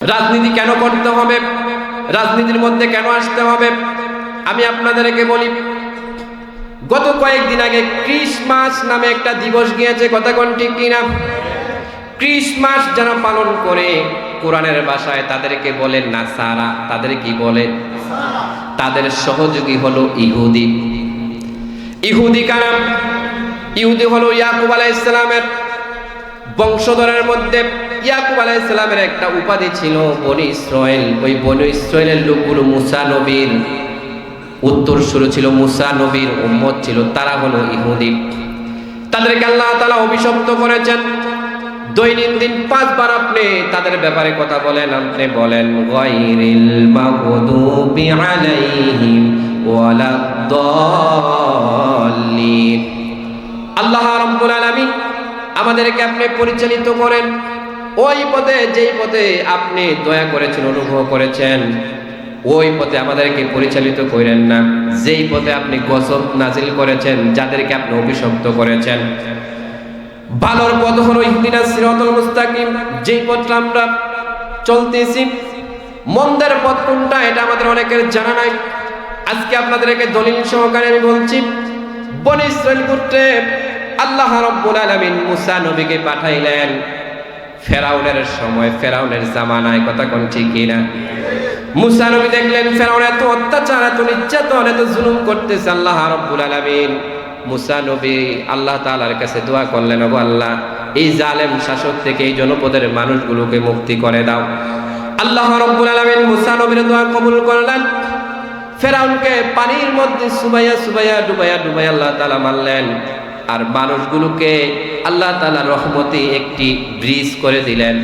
রাজনীতি কেন করতে হবে, রাজনীতির মধ্যে কেন আসতে হবে? আমি আপনাদেরকে বলি, গত কয়েকদিন আগে ক্রিসমাস নামে একটা দিবস গিয়েছে, কথা কোন ঠিক কিনা? ক্রিসমাস যারা পালন করে কোরআনের ভাষায় তাদেরকে বলে নাসারা। তাদের কি বলে? তাদের সহযোগী হলো ইহুদি। ইহুদি কারা? ইহুদি হলো ইয়াকুব আলাইহিস সালামের বংশধরের মধ্যে ইয়াকুব আলাইহিস সালামের একটা উপাধি ছিল বনি ইসরাইল। ওই বনি ইসরাইলের লোকগুলো মুসা নবীর উত্তরসূরি ছিল, মুসা নবীর উম্মত ছিল, তারা হলো ইহুদি। তাদেরকে আল্লাহ তাআলা অভিশপ্ত করেছেন। দৈনন্দিন 5 বার আপনি তাদের ব্যাপারে কথা বলেন, আপনি বলেন গায়রিল মাগদুবি আলাইহিম ওয়ালাদ-দাল্লিন। আল্লাহ রাব্বুল আলামিন আমাদেরকে আপনি পরিচালিত করেন ওই পথে, যেই পথে আপনি দয়া করেছেন, অনুগ্রহ করেছেন, ওই পথে আমাদেরকে পরিচালিত করেন না যেই পথে আপনি গজব নাজিল করেছেন, যাদেরকে আপনি অভিশপ্ত করেছেন। ভালোর পথ হলো ইহদিনাস সিরাতাল মুস্তাকিম, যেই পথটা আমরা চলতেছি। মন্দের পথ কোনটা এটা আমাদের অনেকের জানা নাই। আজকে আপনাদেরকে দলিল সহকারে আমি বলছি। বনি ইসরাইল গোত্রে আল্লাহ রাব্বুল আলামিন মুসা নবীকে পাঠাইলেন ফেরাউনের সময়, ফেরাউনের জামানায়, কথা কোন ঠিক কিনা? মুসা নবী দেখলেন ফেরাউন এত অত্যাচার, এত নির্যাতন, এত জুলুম করতেছে। আল্লাহ রাব্বুল আলামিন মুসা নবী আল্লাহ তাআলার কাছে দোয়া করলেন, ওগো আল্লাহ, এই জালেম শাসক থেকে এই জনপদের মানুষগুলোকে মুক্তি করে দাও। আল্লাহ রাব্বুল আলামিন মুসা নবীর দোয়া কবুল করলেন। ফেরাউনকে পানির মধ্যে সুবাইয়া সুবাইয়া ডুবাইয়া ডুবাইয়া আল্লাহ তাআলা মারলেন। আর মানুষগুলোকে আল্লাহ তাআলা রহমতে একটি ব্রিজ করে দিলেন।